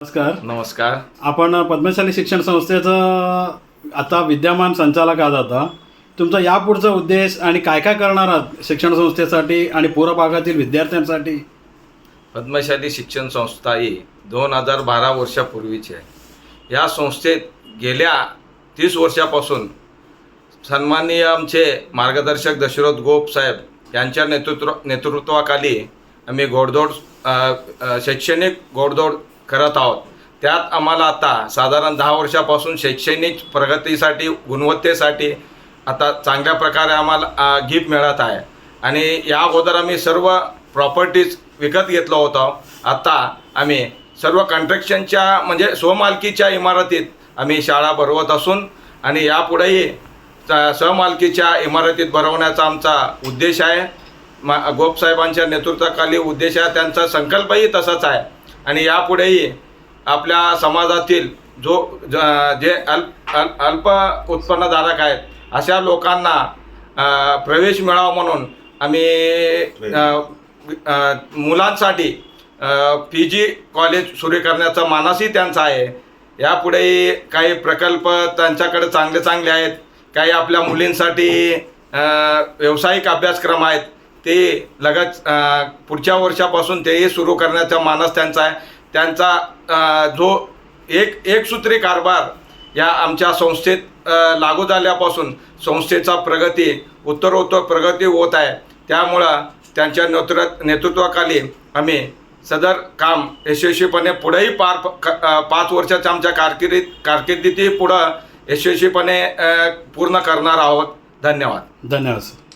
नमस्कार. नमस्कार. आपण पद्मशाली शिक्षण संस्थेचं आता विद्यमान संचालक आहात. आता तुमचा यापुढचा उद्देश आणि काय काय करणार आहात शिक्षण संस्थेसाठी आणि पूर्व भागातील विद्यार्थ्यांसाठी? पद्मशाली शिक्षण संस्था ही 2012 वर्षापूर्वीची आहे. या संस्थेत गेल्या 30 वर्षापासून सन्माननीय आमचे मार्गदर्शक दशरथ गोप साहेब यांच्या नेतृत्वाखाली आम्ही शैक्षणिक घोडदौड करत आहोत. त्यात आम्हाला आता साधारण 10 वर्षापासून शैक्षणिक प्रगतीसाठी गुणवत्तेसाठी आता चांगल्या प्रकारे आम्हाला गिफ्ट मिळत आहे. आणि या अगोदर आम्ही सर्व प्रॉपर्टीज विकत घेतलं होतं. आता आम्ही सर्व कन्स्ट्रक्शनच्या म्हणजे स्वमालकीच्या इमारतीत आम्ही शाळा भरवत असून आणि यापुढेही सहमालकीच्या इमारतीत भरवण्याचा आमचा उद्देश आहे. गोपसाहेबांच्या नेतृत्वाखाली उद्देश आहे, त्यांचा संकल्पही तसाच आहे. आणि यापुढेही आपल्या समाजातील जे अल्प उत्पन्नधारक आहेत अशा लोकांना प्रवेश मिळावा म्हणून आम्ही मुलांसाठी PG कॉलेज सुरू करण्याचा मानसही त्यांचा आहे. यापुढेही काही प्रकल्प त्यांच्याकडे चांगले चांगले आहेत. काही आपल्या मुलींसाठी व्यावसायिक अभ्यासक्रम आहेत, ते लगेच पुढच्या वर्षापासून तेही सुरू करण्याचा मानस त्यांचा आहे. त्यांचा जो एकसूत्री कारभार या आमच्या संस्थेत लागू झाल्यापासून संस्थेचा उत्तरोत्तर प्रगती होत आहे. त्यामुळं त्यांच्या नेतृत्वाखाली आम्ही सदर काम यशस्वीपणे पुढेही 5 वर्षाच्या आमच्या कारकिर्दीतही पुढं यशस्वीपणे पूर्ण करणार आहोत. धन्यवाद. धन्यवाद सर.